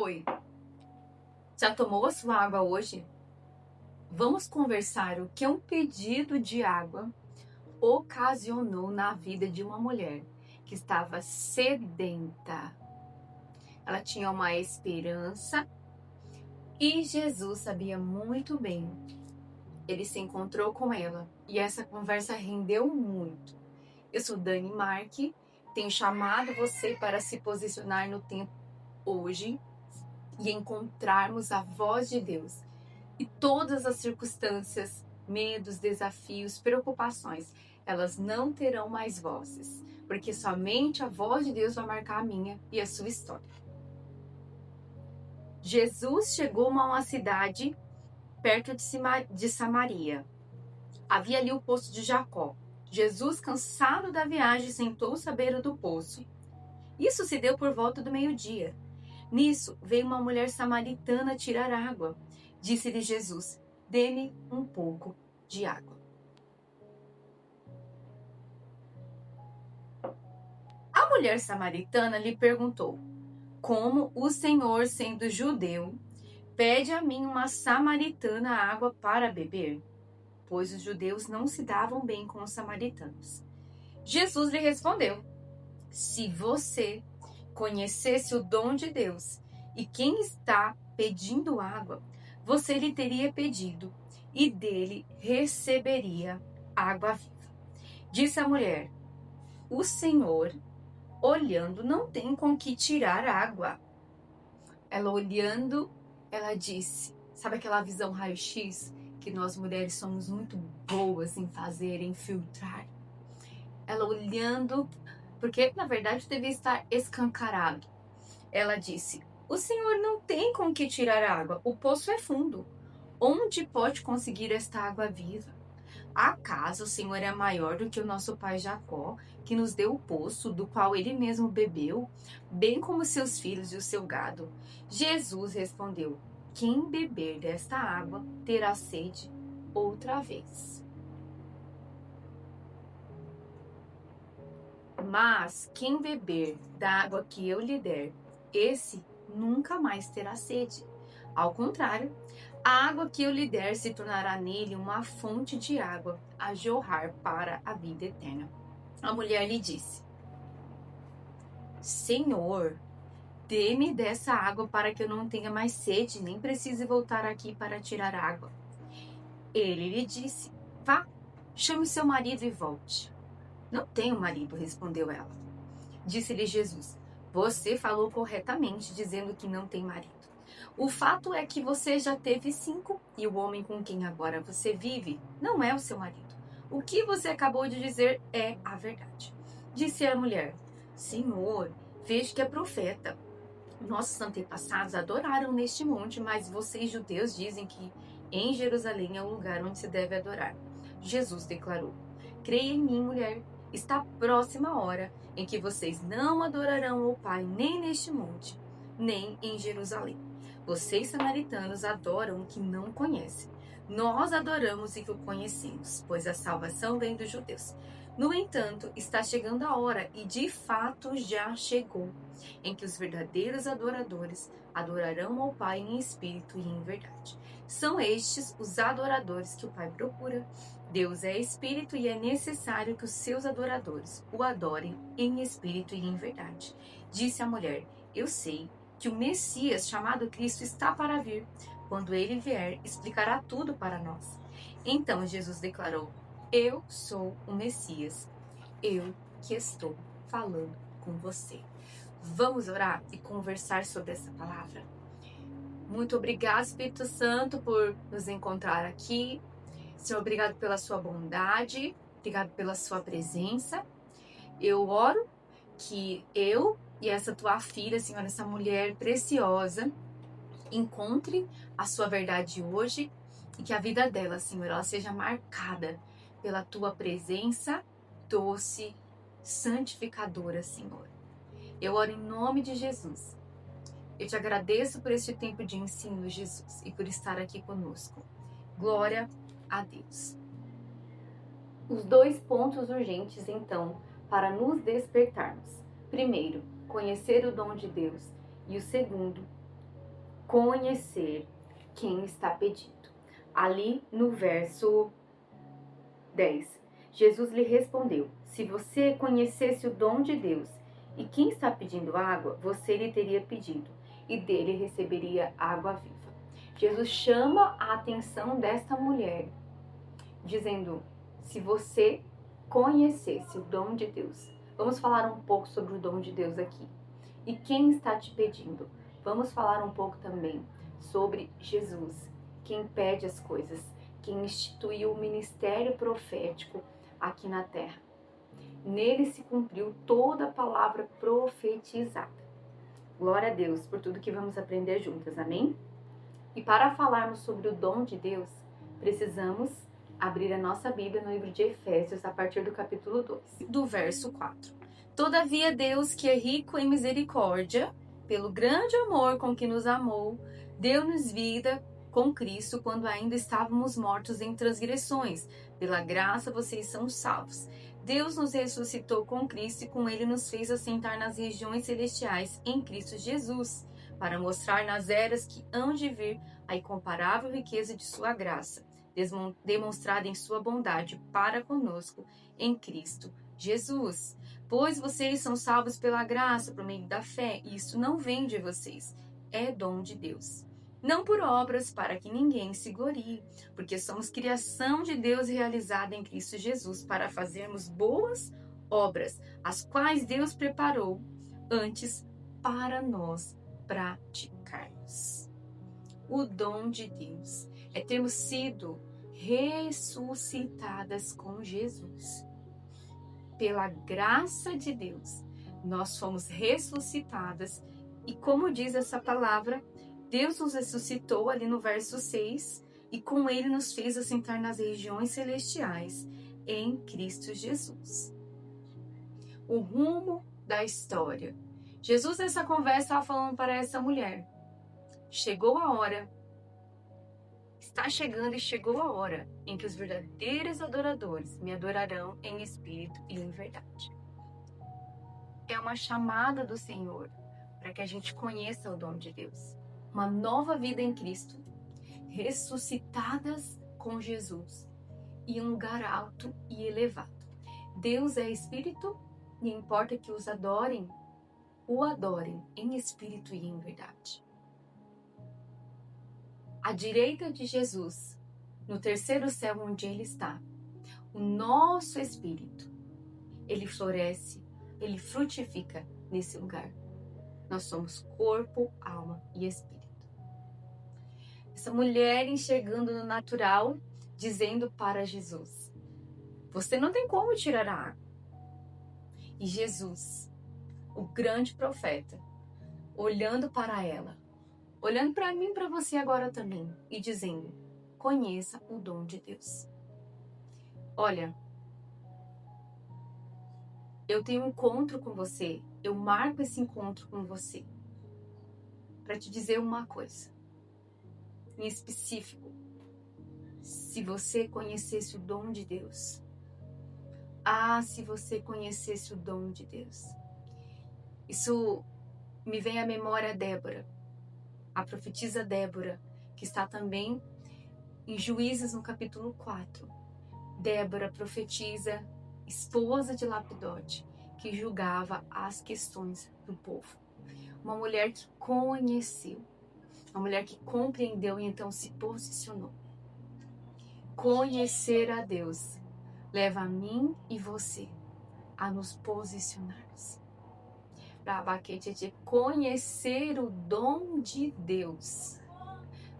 Oi, já tomou a sua água hoje? Vamos conversar o que um pedido de água ocasionou na vida de uma mulher que estava sedenta. Ela tinha uma esperança e Jesus sabia muito bem. Ele se encontrou com ela e essa conversa rendeu muito. Eu sou Dani Marque, tenho chamado você para se posicionar no tempo hoje e encontrarmos a voz de Deus. E todas as circunstâncias, medos, desafios, preocupações, elas não terão mais vozes, porque somente a voz de Deus vai marcar a minha e a sua história. Jesus chegou a uma cidade perto de Samaria. Havia ali o poço de Jacó. Jesus, cansado da viagem, sentou-se à beira do poço. Isso se deu por volta do meio-dia. Nisso, veio uma mulher samaritana tirar água. Disse-lhe Jesus: dê-me um pouco de água. A mulher samaritana lhe perguntou: como o Senhor, sendo judeu, pede a mim, uma samaritana, água para beber? Pois os judeus não se davam bem com os samaritanos. Jesus lhe respondeu: se você conhecesse o dom de Deus e quem está pedindo água, você lhe teria pedido e dele receberia água viva. Disse a mulher: o Senhor, olhando, não tem com que tirar água. Ela olhando, ela disse, sabe aquela visão raio-x que nós mulheres somos muito boas em fazer, em filtrar? Ela olhando, porque na verdade devia estar escancarado. Ela disse: o Senhor não tem com que tirar água, o poço é fundo. Onde pode conseguir esta água viva? Acaso o Senhor é maior do que o nosso pai Jacó, que nos deu o poço, do qual ele mesmo bebeu, bem como seus filhos e o seu gado? Jesus respondeu: quem beber desta água terá sede outra vez. Mas quem beber da água que eu lhe der, esse nunca mais terá sede. Ao contrário, a água que eu lhe der se tornará nele uma fonte de água a jorrar para a vida eterna. A mulher lhe disse: Senhor, dê-me dessa água para que eu não tenha mais sede, nem precise voltar aqui para tirar água. Ele lhe disse: vá, chame seu marido e volte. Não tenho marido, respondeu ela. Disse-lhe Jesus: você falou corretamente, dizendo que não tem marido. O fato é que você já teve 5 e o homem com quem agora você vive não é o seu marido. O que você acabou de dizer é a verdade. Disse a mulher: Senhor, vejo que é profeta. Nossos antepassados adoraram neste monte, mas vocês judeus dizem que em Jerusalém é o lugar onde se deve adorar. Jesus declarou: creia em mim, mulher. Está próxima a hora em que vocês não adorarão o Pai nem neste monte, nem em Jerusalém. Vocês, samaritanos, adoram o que não conhecem. Nós adoramos o que o conhecemos, pois a salvação vem dos judeus. No entanto, está chegando a hora, e de fato já chegou, em que os verdadeiros adoradores adorarão ao Pai em espírito e em verdade. São estes os adoradores que o Pai procura. Deus é espírito e é necessário que os seus adoradores o adorem em espírito e em verdade. Disse a mulher: eu sei que o Messias, chamado Cristo, está para vir. Quando ele vier, explicará tudo para nós. Então Jesus declarou: eu sou o Messias, eu que estou falando com você. Vamos orar e conversar sobre essa palavra? Muito obrigado, Espírito Santo, por nos encontrar aqui. Senhor, obrigado pela sua bondade, obrigado pela sua presença. Eu oro que eu e essa tua filha, Senhor, essa mulher preciosa, encontre a sua verdade hoje e que a vida dela, Senhor, ela seja marcada pela tua presença doce, santificadora, Senhor. Eu oro em nome de Jesus. Eu te agradeço por este tempo de ensino, Jesus, e por estar aqui conosco. Glória a Deus. Os 2 pontos urgentes, então, para nos despertarmos. Primeiro, conhecer o dom de Deus. E o segundo, conhecer quem está pedindo. Ali no verso 10, Jesus lhe respondeu: se você conhecesse o dom de Deus e quem está pedindo água, você lhe teria pedido e dele receberia água viva. Jesus chama a atenção desta mulher, dizendo: se você conhecesse o dom de Deus. Vamos falar um pouco sobre o dom de Deus aqui. E quem está te pedindo? Vamos falar um pouco também sobre Jesus, quem pede as coisas, quem instituiu o ministério profético aqui na terra. Nele se cumpriu toda a palavra profetizada. Glória a Deus por tudo que vamos aprender juntas, amém? E para falarmos sobre o dom de Deus, precisamos abrir a nossa Bíblia no livro de Efésios, a partir do capítulo 2, do verso 4. Todavia Deus, que é rico em misericórdia, pelo grande amor com que nos amou, deu-nos vida com Cristo quando ainda estávamos mortos em transgressões. Pela graça vocês são salvos. Deus nos ressuscitou com Cristo e com Ele nos fez assentar nas regiões celestiais em Cristo Jesus, para mostrar nas eras que hão de vir a incomparável riqueza de sua graça, demonstrada em sua bondade para conosco em Cristo Jesus. Pois vocês são salvos pela graça, por meio da fé, e isso não vem de vocês, é dom de Deus. Não por obras, para que ninguém se glorie, porque somos criação de Deus realizada em Cristo Jesus, para fazermos boas obras, as quais Deus preparou antes para nós praticarmos. O dom de Deus é termos sido ressuscitadas com Jesus. Pela graça de Deus, nós fomos ressuscitadas e, como diz essa palavra, Deus nos ressuscitou ali no verso 6 e com Ele nos fez assentar nas regiões celestiais em Cristo Jesus. O rumo da história. Jesus, nessa conversa, estava falando para essa mulher: chegou a hora, está chegando e chegou a hora em que os verdadeiros adoradores me adorarão em espírito e em verdade. É uma chamada do Senhor para que a gente conheça o dom de Deus. Uma nova vida em Cristo, ressuscitadas com Jesus e um lugar alto e elevado. Deus é espírito e importa que os adorem, o adorem em espírito e em verdade. À direita de Jesus, no terceiro céu onde Ele está, o nosso espírito, ele floresce, ele frutifica nesse lugar. Nós somos corpo, alma e espírito. Essa mulher enxergando no natural, dizendo para Jesus: você não tem como tirar a água. E Jesus, o grande profeta, olhando para ela, olhando para mim e para você agora também, e dizendo: conheça o dom de Deus. Olha, eu tenho um encontro com você, eu marco esse encontro com você para te dizer uma coisa. Em específico, se você conhecesse o dom de Deus. Se você conhecesse o dom de Deus. Isso me vem à memória Débora, a profetisa Débora, que está também em Juízes no capítulo 4. Débora, profetisa, esposa de Lapidote, que julgava as questões do povo. Uma mulher que conheceu, uma mulher que compreendeu e então se posicionou. Conhecer a Deus leva a mim e você a nos posicionarmos. Conhecer o dom de Deus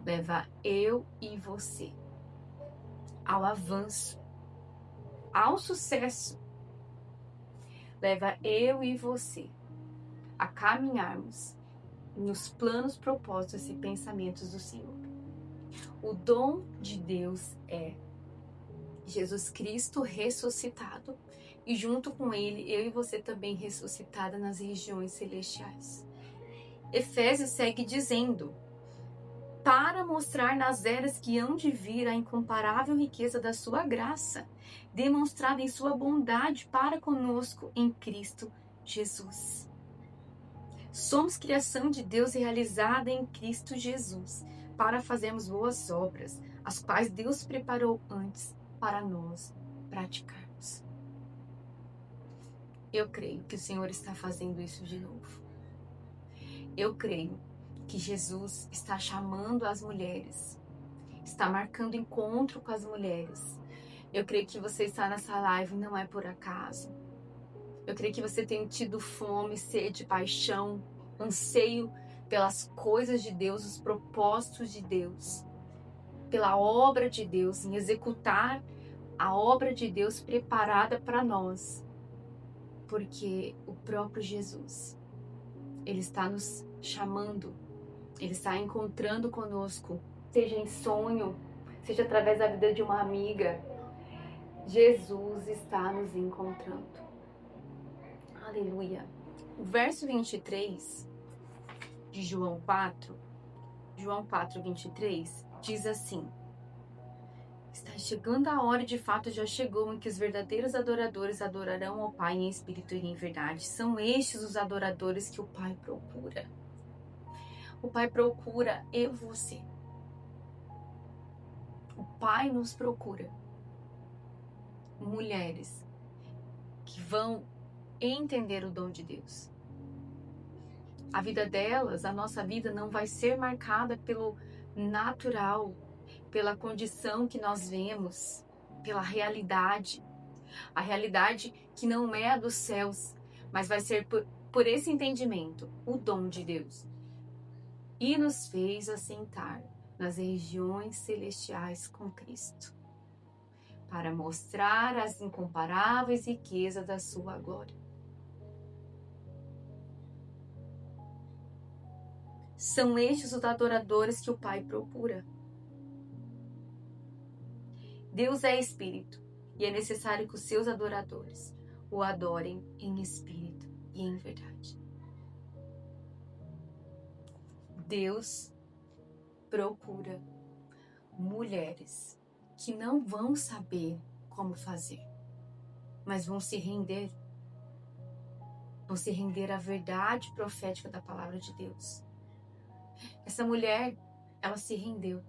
leva eu e você ao avanço, ao sucesso. Leva eu e você a caminharmos nos planos, propósitos e pensamentos do Senhor. O dom de Deus é Jesus Cristo ressuscitado e junto com Ele, eu e você também ressuscitada nas regiões celestiais. Efésios segue dizendo: para mostrar nas eras que hão de vir a incomparável riqueza da sua graça, demonstrada em sua bondade para conosco em Cristo Jesus. Somos criação de Deus realizada em Cristo Jesus, para fazermos boas obras, as quais Deus preparou antes para nós praticarmos. Eu creio que o Senhor está fazendo isso de novo. Eu creio que Jesus está chamando as mulheres, está marcando encontro com as mulheres. Eu creio que você está nessa live não é por acaso. Eu creio que você tem tido fome, sede, paixão, anseio pelas coisas de Deus, os propósitos de Deus, pela obra de Deus, em executar a obra de Deus preparada para nós. Porque o próprio Jesus, Ele está nos chamando, Ele está encontrando conosco, seja em sonho, seja através da vida de uma amiga. Jesus está nos encontrando. Aleluia. O verso 23 de João 4, 23, diz assim: está chegando a hora, de fato já chegou, em que os verdadeiros adoradores adorarão ao Pai em espírito e em verdade. São estes os adoradores que o Pai procura. O Pai procura eu e você. O Pai nos procura. Mulheres que vão entender o dom de Deus. A vida delas, a nossa vida, não vai ser marcada pelo natural, pela condição que nós vemos, pela realidade. A realidade que não é a dos céus, mas vai ser por esse entendimento, o dom de Deus. E nos fez assentar nas regiões celestiais com Cristo, para mostrar as incomparáveis riquezas da sua glória. São estes os adoradores que o Pai procura. Deus é espírito e é necessário que os seus adoradores o adorem em espírito e em verdade. Deus procura mulheres que não vão saber como fazer, mas vão se render à verdade profética da palavra de Deus. Essa mulher, ela se rendeu.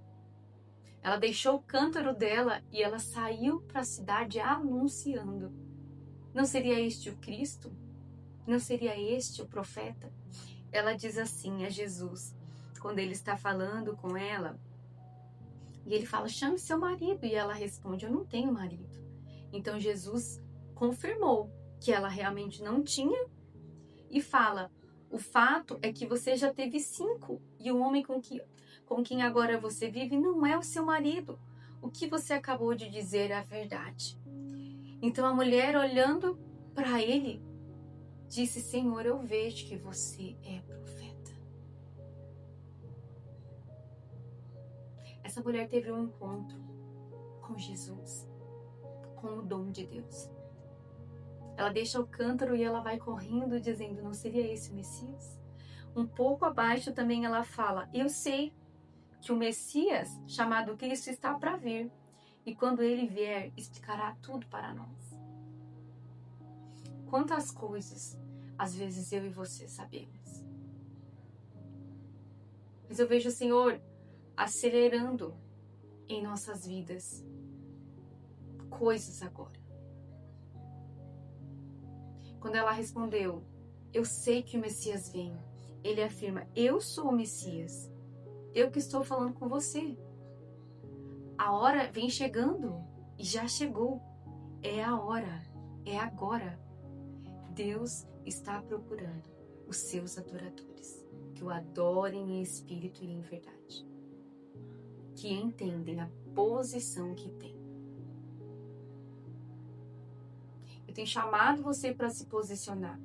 Ela deixou o cântaro dela e ela saiu para a cidade anunciando. Não seria este o Cristo? Não seria este o profeta? Ela diz assim a Jesus, quando ele está falando com ela, e ele fala: chame seu marido. E ela responde: eu não tenho marido. Então Jesus confirmou que ela realmente não tinha e fala: o fato é que você já teve 5 e o homem com quem agora você vive não é o seu marido. O que você acabou de dizer é a verdade. Então a mulher, olhando para ele, disse: Senhor, eu vejo que você é profeta. Essa mulher teve um encontro com Jesus, com o dom de Deus. Ela deixa o cântaro e ela vai correndo dizendo: não seria esse o Messias? Um pouco abaixo também ela fala: eu sei que o Messias, chamado Cristo, está para vir. E quando ele vier, explicará tudo para nós. Quantas coisas, às vezes, eu e você sabemos. Mas eu vejo o Senhor acelerando em nossas vidas coisas agora. Quando ela respondeu: eu sei que o Messias vem, ele afirma: eu sou o Messias, eu que estou falando com você. A hora vem chegando e já chegou. É a hora, é agora. Deus está procurando os seus adoradores, que o adorem em espírito e em verdade, que entendem a posição que tem. Eu tenho chamado você para se posicionar.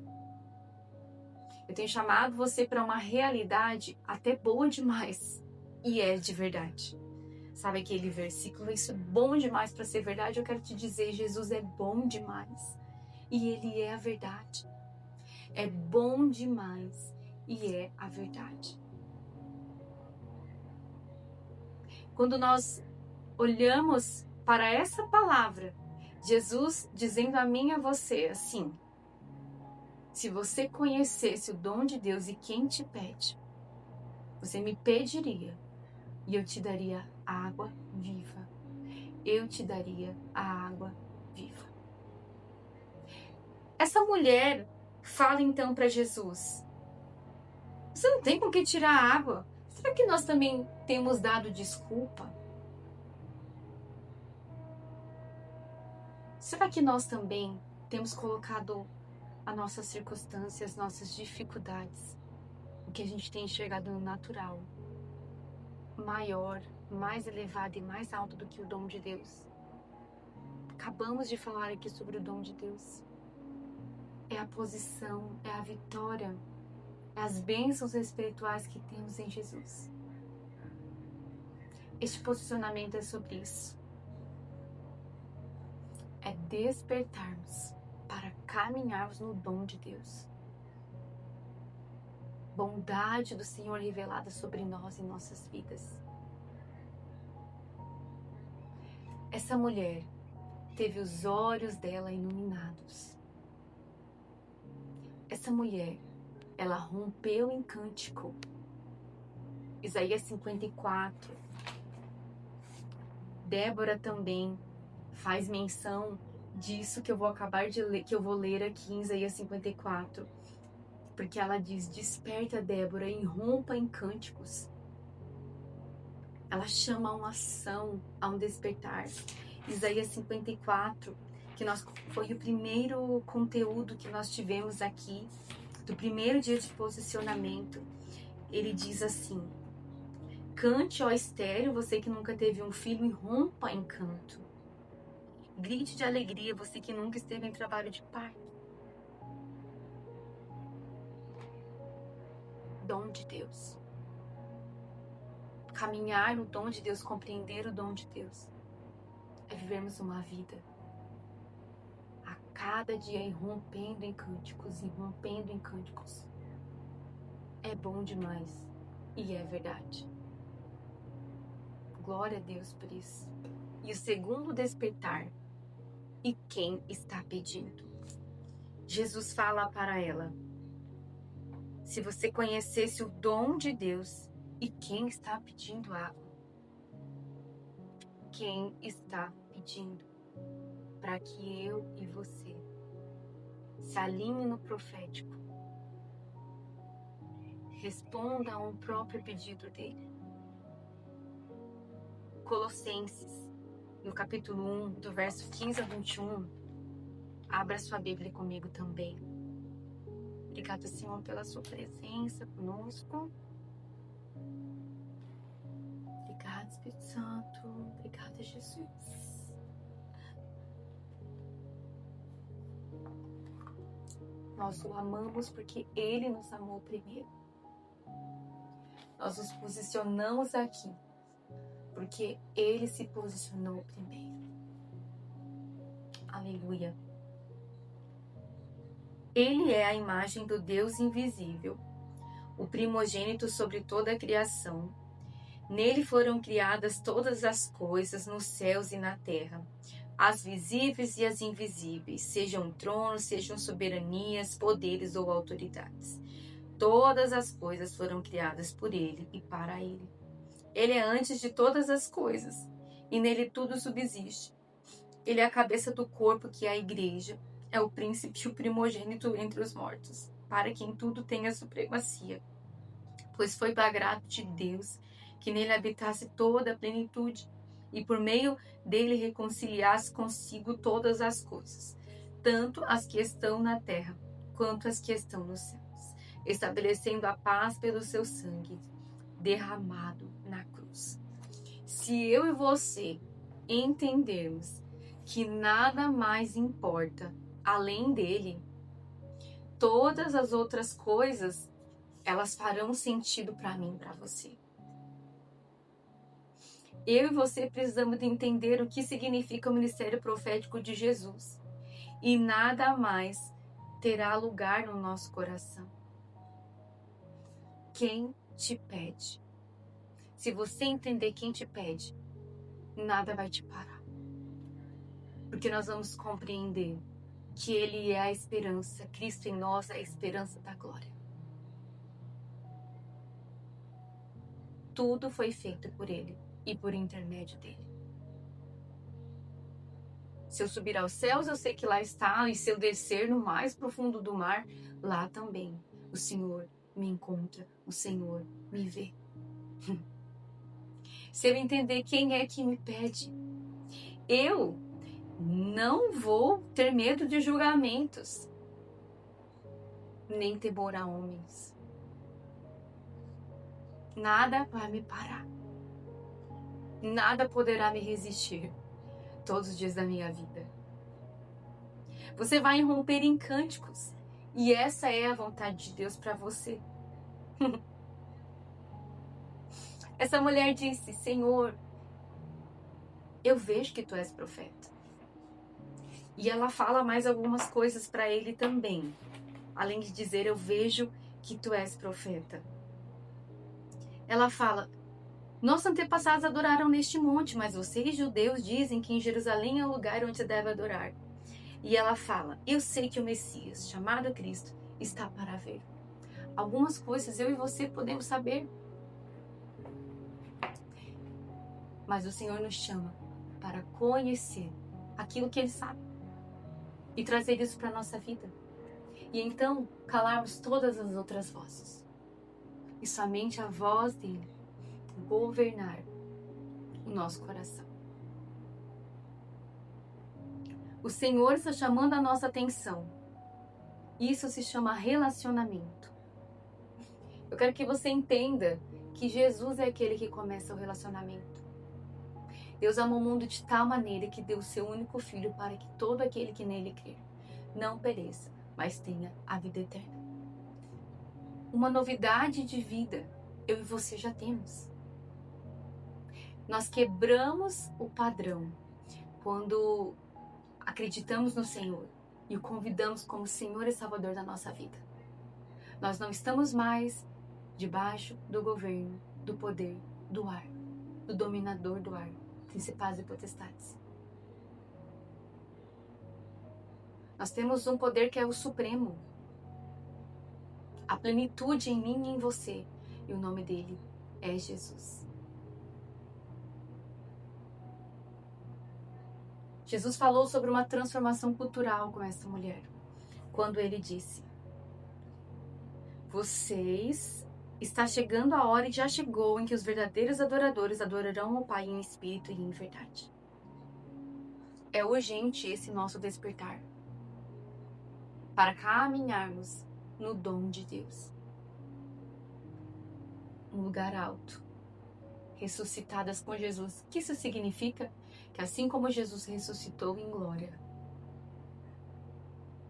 Eu tenho chamado você para uma realidade até boa demais. E é de verdade. Sabe aquele versículo? Isso é bom demais para ser verdade. Eu quero te dizer, Jesus é bom demais. E Ele é a verdade. É bom demais. E é a verdade. Quando nós olhamos para essa palavra, Jesus dizendo a mim e a você assim: Se você conhecesse o dom de Deus e quem te pede, você me pediria e eu te daria água viva. Eu te daria a água viva. Essa mulher fala então para Jesus: você não tem com que tirar a água. Será que nós também temos dado desculpa? Será que nós também temos colocado as nossas circunstâncias, as nossas dificuldades, o que a gente tem enxergado no natural, maior, mais elevado e mais alto do que o dom de Deus? Acabamos de falar aqui sobre o dom de Deus. É a posição, é a vitória, é as bênçãos espirituais que temos em Jesus. Este posicionamento é sobre isso. É despertarmos para caminharmos no dom de Deus. Bondade do Senhor revelada sobre nós e nossas vidas. Essa mulher teve os olhos dela iluminados. Essa mulher, ela rompeu em cântico. Isaías 54. Débora também faz menção disso que eu vou acabar de ler, que eu vou ler aqui em Isaías 54. Porque ela diz: desperta, Débora, e rompa em cânticos. Ela chama a uma ação, a um despertar. Isaías 54, foi o primeiro conteúdo que nós tivemos aqui, do primeiro dia de posicionamento. Ele diz assim: cante, ó estéril, você que nunca teve um filho, e rompa em canto. Grite de alegria, você que nunca esteve em trabalho de parto. Dom de Deus. Caminhar no dom de Deus, compreender o dom de Deus, é vivermos uma vida a cada dia irrompendo em cânticos, irrompendo em cânticos. É bom demais e é verdade. Glória a Deus por isso. E o segundo despertar: e quem está pedindo? Jesus fala para ela: se você conhecesse o dom de Deus e quem está pedindo água. Quem está pedindo para que eu e você se alinhe no profético, responda a um próprio pedido dele. Colossenses, no capítulo 1, do verso 15 a 21, abra sua Bíblia comigo também. Obrigada, Senhor, pela sua presença conosco. Obrigada, Espírito Santo. Obrigada, Jesus. Nós o amamos porque Ele nos amou primeiro. Nós nos posicionamos aqui porque Ele se posicionou primeiro. Aleluia. Ele é a imagem do Deus invisível, o primogênito sobre toda a criação. Nele foram criadas todas as coisas nos céus e na terra, as visíveis e as invisíveis, sejam tronos, sejam soberanias, poderes ou autoridades. Todas as coisas foram criadas por Ele e para Ele. Ele é antes de todas as coisas, e nele tudo subsiste. Ele é a cabeça do corpo, que é a igreja, é o príncipe e o primogênito entre os mortos, para quem tudo tem a supremacia. Pois foi para agrado de Deus que nele habitasse toda a plenitude, e por meio dele reconciliasse consigo todas as coisas, tanto as que estão na terra, quanto as que estão nos céus, estabelecendo a paz pelo seu sangue, derramado na cruz. Se eu e você entendermos que nada mais importa além dele, todas as outras coisas, elas farão sentido para mim, para você. Eu e você precisamos de entender o que significa o ministério profético de Jesus. E nada mais terá lugar no nosso coração. Quem te pede? Se você entender quem te pede, nada vai te parar. Porque nós vamos compreender que Ele é a esperança, Cristo em nós é a esperança da glória. Tudo foi feito por Ele e por intermédio dEle. Se eu subir aos céus, eu sei que lá está, e se eu descer no mais profundo do mar, lá também o Senhor me encontra, o Senhor me vê. Se eu entender quem é que me pede, eu não vou ter medo de julgamentos, nem temor a homens. Nada vai me parar. Nada poderá me resistir todos os dias da minha vida. Você vai romper em cânticos, e essa é a vontade de Deus para você. Essa mulher disse: Senhor, eu vejo que tu és profeta. E ela fala mais algumas coisas para ele também. Além de dizer: eu vejo que tu és profeta. Ela fala: nossos antepassados adoraram neste monte, mas vocês, judeus, dizem que em Jerusalém é o lugar onde se deve adorar. E ela fala: eu sei que o Messias, chamado Cristo, está para vir. Algumas coisas eu e você podemos saber. Mas o Senhor nos chama para conhecer aquilo que Ele sabe e trazer isso para a nossa vida. E então calarmos todas as outras vozes. E somente a voz dEle governar o nosso coração. O Senhor está chamando a nossa atenção. Isso se chama relacionamento. Eu quero que você entenda que Jesus é aquele que começa o relacionamento. Deus amou o mundo de tal maneira que deu o seu único filho para que todo aquele que nele crer não pereça, mas tenha a vida eterna. Uma novidade de vida eu e você já temos. Nós quebramos o padrão quando acreditamos no Senhor e o convidamos como Senhor e Salvador da nossa vida. Nós não estamos mais debaixo do governo, do poder, do ar, do dominador do ar, principados e potestades. Nós temos um poder que é o supremo, a plenitude em mim e em você, e o nome dele é Jesus. Jesus falou sobre uma transformação cultural com essa mulher, quando ele disse: está chegando a hora e já chegou em que os verdadeiros adoradores adorarão ao Pai em espírito e em verdade. É urgente esse nosso despertar para caminharmos no dom de Deus. Um lugar alto, ressuscitadas com Jesus. O que isso significa? Que assim como Jesus ressuscitou em glória,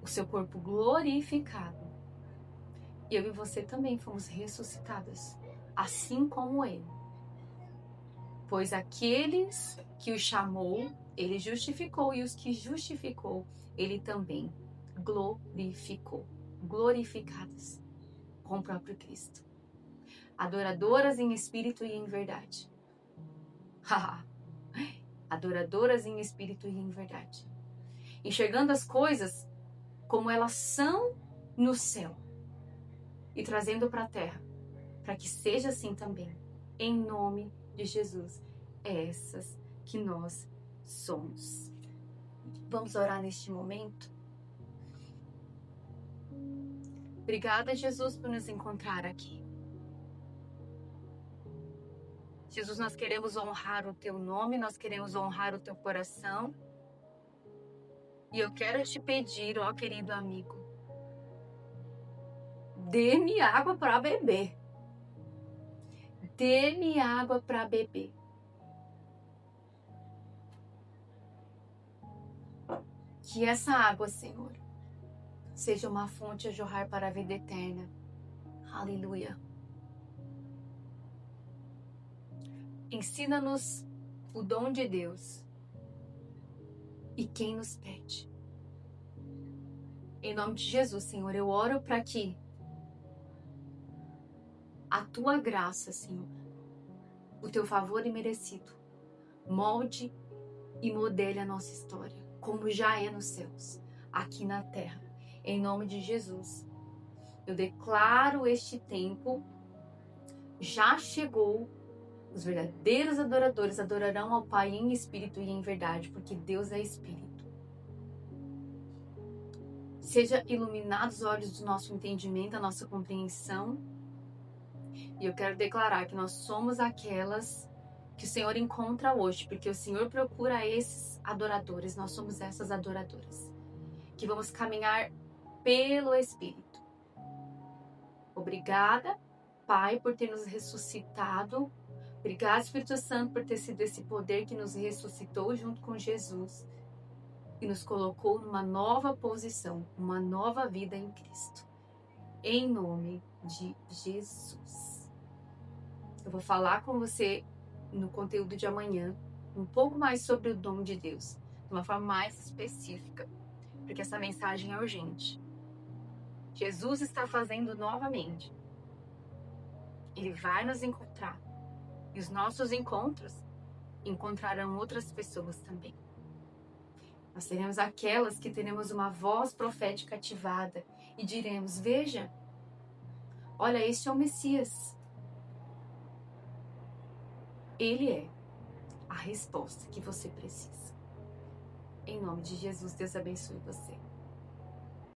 o seu corpo glorificado, eu e você também fomos ressuscitadas, assim como Ele. Pois aqueles que o chamou, Ele justificou, e os que justificou, Ele também glorificou. Glorificadas com o próprio Cristo. Adoradoras em espírito e em verdade. Adoradoras em espírito e em verdade. Enxergando as coisas como elas são no céu e trazendo para a terra, para que seja assim também, em nome de Jesus, essas que nós somos. Vamos orar neste momento? Obrigada, Jesus, por nos encontrar aqui. Jesus, nós queremos honrar o teu nome, nós queremos honrar o teu coração. E eu quero te pedir, ó querido amigo, dê-me água para beber. Dê-me água para beber. Que essa água, Senhor, seja uma fonte a jorrar para a vida eterna. Aleluia. Ensina-nos o dom de Deus e quem nos pede. Em nome de Jesus, Senhor, eu oro para que a tua graça, Senhor, o teu favor imerecido, molde e modele a nossa história, como já é nos céus. aqui na terra. Em nome de Jesus, eu declaro este tempo já chegou. Os verdadeiros adoradores adorarão ao Pai em espírito e em verdade, porque Deus é espírito. Seja iluminados os olhos do nosso entendimento, a nossa compreensão. E eu quero declarar que nós somos aquelas que o Senhor encontra hoje, porque o Senhor procura esses adoradores, nós somos essas adoradoras, que vamos caminhar pelo Espírito. Obrigada, Pai, por ter nos ressuscitado. Obrigada, Espírito Santo, por ter sido esse poder que nos ressuscitou junto com Jesus e nos colocou numa nova posição, uma nova vida em Cristo. Em nome de Jesus. Eu vou falar com você no conteúdo de amanhã um pouco mais sobre o dom de Deus, de uma forma mais específica, porque essa mensagem é urgente. Jesus está fazendo novamente. Ele vai nos encontrar. E os nossos encontros encontrarão outras pessoas também. Nós seremos aquelas que teremos uma voz profética ativada e diremos: veja, olha, este é o Messias. Ele é a resposta que você precisa. Em nome de Jesus, Deus abençoe você.